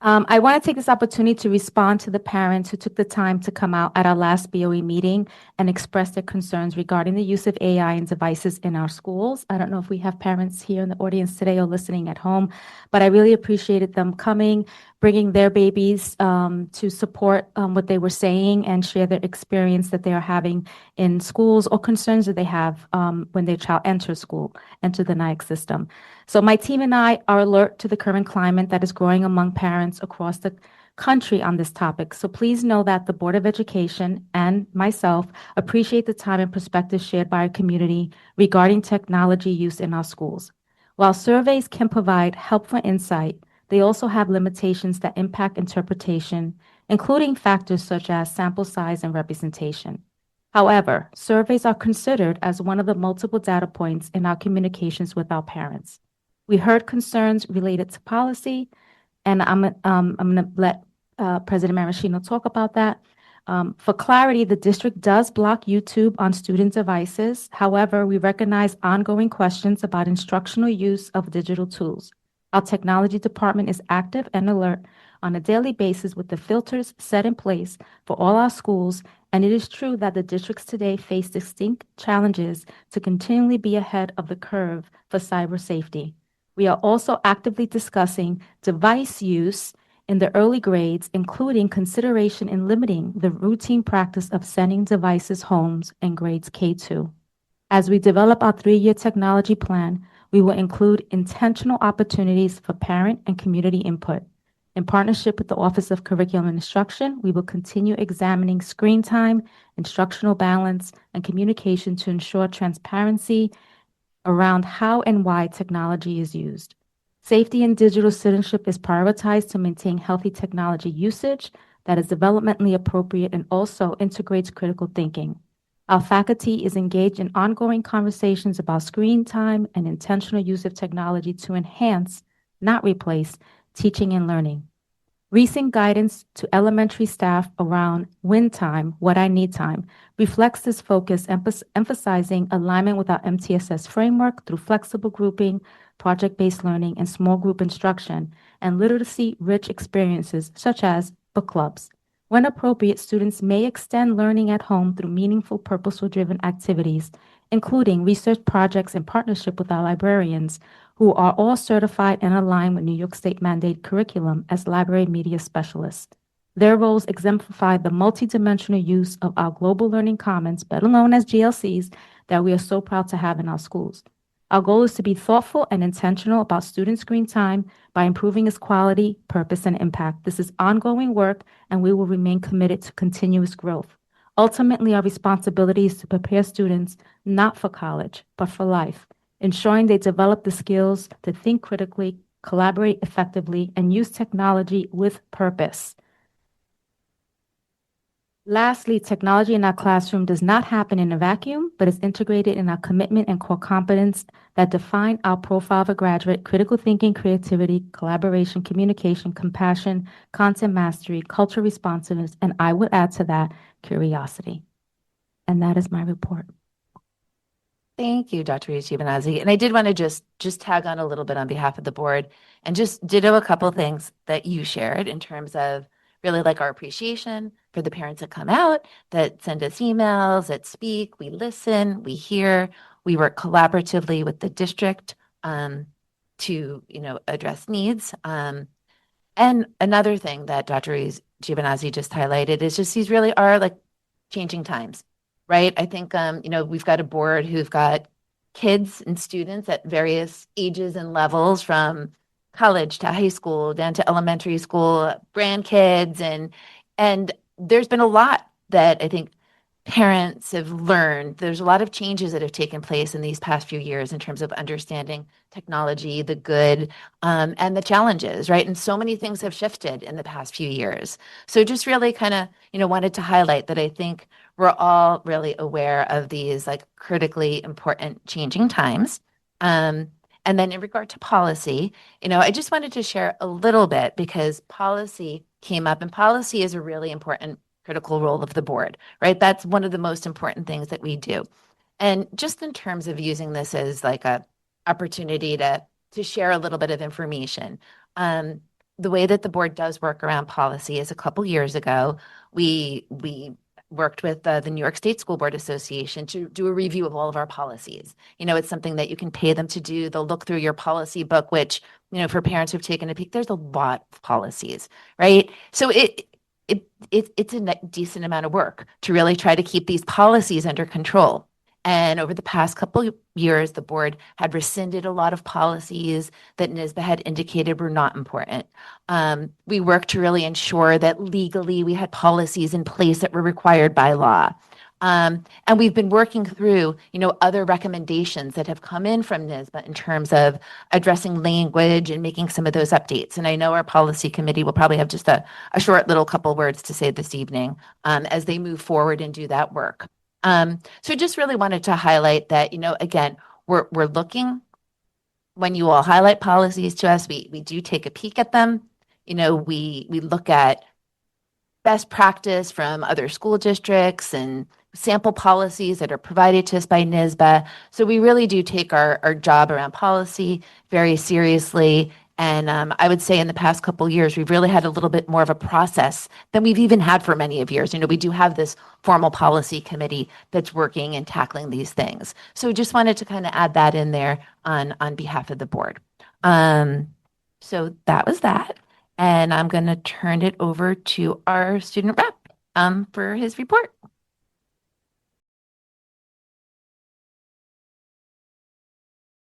I want to take this opportunity to respond to the parents who took the time to come out at our last BOE meeting and express their concerns regarding the use of AI and devices in our schools. I don't know if we have parents here in the audience today or listening at home, but I really appreciated them coming, bringing their babies to support what they were saying and share their experience that they are having in schools or concerns that they have when their child enters school, enter the NIAC system. So my team and I are alert to the current climate that is growing among parents across the country on this topic. So please know that the Board of Education and myself appreciate the time and perspective shared by our community regarding technology use in our schools. While surveys can provide helpful insight, they also have limitations that impact interpretation, including factors such as sample size and representation. However, surveys are considered as one of the multiple data points in our communications with our parents. We heard concerns related to policy, and I'm going to let President Maraschino talk about that. For clarity, the district does block YouTube on student devices. However, we recognize ongoing questions about instructional use of digital tools. Our technology department is active and alert on a daily basis with the filters set in place for all our schools, and it is true that the districts today face distinct challenges to continually be ahead of the curve for cyber safety. We are also actively discussing device use in the early grades, including consideration in limiting the routine practice of sending devices homes in grades K2. As we develop our 3-year technology plan, we will include intentional opportunities for parent and community input. In partnership with the Office of Curriculum and Instruction, we will continue examining screen time, instructional balance, and communication to ensure transparency around how and why technology is used. Safety and digital citizenship is prioritized to maintain healthy technology usage that is developmentally appropriate and also integrates critical thinking. Our faculty is engaged in ongoing conversations about screen time and intentional use of technology to enhance, not replace, teaching and learning. Recent guidance to elementary staff around win time, what I need time, reflects this focus, emphasizing alignment with our MTSS framework through flexible grouping, project-based learning, and small group instruction, and literacy-rich experiences such as book clubs. When appropriate, students may extend learning at home through meaningful, purposeful-driven activities, including research projects in partnership with our librarians, who are all certified and aligned with New York State mandate curriculum as library media specialists. Their roles exemplify the multidimensional use of our global learning commons, better known as GLCs, that we are so proud to have in our schools. Our goal is to be thoughtful and intentional about student screen time by improving its quality, purpose, and impact. This is ongoing work, and we will remain committed to continuous growth. Ultimately, our responsibility is to prepare students not for college, but for life, ensuring they develop the skills to think critically, collaborate effectively, and use technology with purpose. Lastly, technology in our classroom does not happen in a vacuum, but is integrated in our commitment and core competence that define our profile of a graduate: critical thinking, creativity, collaboration, communication, compassion, content mastery, cultural responsiveness, and I would add to that, curiosity. And that is my report. Thank you, Dr. Giovanazzi. And I did want to just tag on a little bit on behalf of the board and just ditto a couple things that you shared in terms of really like our appreciation for the parents that come out, that send us emails, that speak, we listen, we hear, we work collaboratively with the district to, address needs. And another thing that Dr. Giovanazzi just highlighted is just these really are like changing times, right? I think, we've got a board who've got kids and students at various ages and levels from college to high school, down to elementary school, grandkids, and there's been a lot that I think parents have learned. There's a lot of changes that have taken place in these past few years in terms of understanding technology, the good, and the challenges, right? And so many things have shifted in the past few years. So just really kind of, wanted to highlight that I think we're all really aware of these like critically important changing times. And then in regard to policy, I just wanted to share a little bit because policy came up, and policy is a really important critical role of the board, right? That's one of the most important things that we do. And just in terms of using this as like a opportunity to share a little bit of information, the way that the board does work around policy is a couple years ago, we worked with the New York State School Board Association to do a review of all of our policies. It's something that you can pay them to do. They'll look through your policy book, which, for parents who've taken a peek, there's a lot of policies, right? So it's a decent amount of work to really try to keep these policies under control. And over the past couple of years, the board had rescinded a lot of policies that NISBA had indicated were not important. We worked to really ensure that legally we had policies in place that were required by law. And we've been working through, other recommendations that have come in from NISBA in terms of addressing language and making some of those updates. And I know our policy committee will probably have just a short little couple words to say this evening as they move forward and do that work. So just really wanted to highlight that, again, we're looking when you all highlight policies to us, we do take a peek at them. We look at best practice from other school districts and sample policies that are provided to us by NISBA. So we really do take our job around policy very seriously. And I would say in the past couple of years, we've really had a little bit more of a process than we've even had for many of years. We do have this formal policy committee that's working and tackling these things. So just wanted to kind of add that in there on behalf of the board. So that was that. And I'm going to turn it over to our student rep for his report.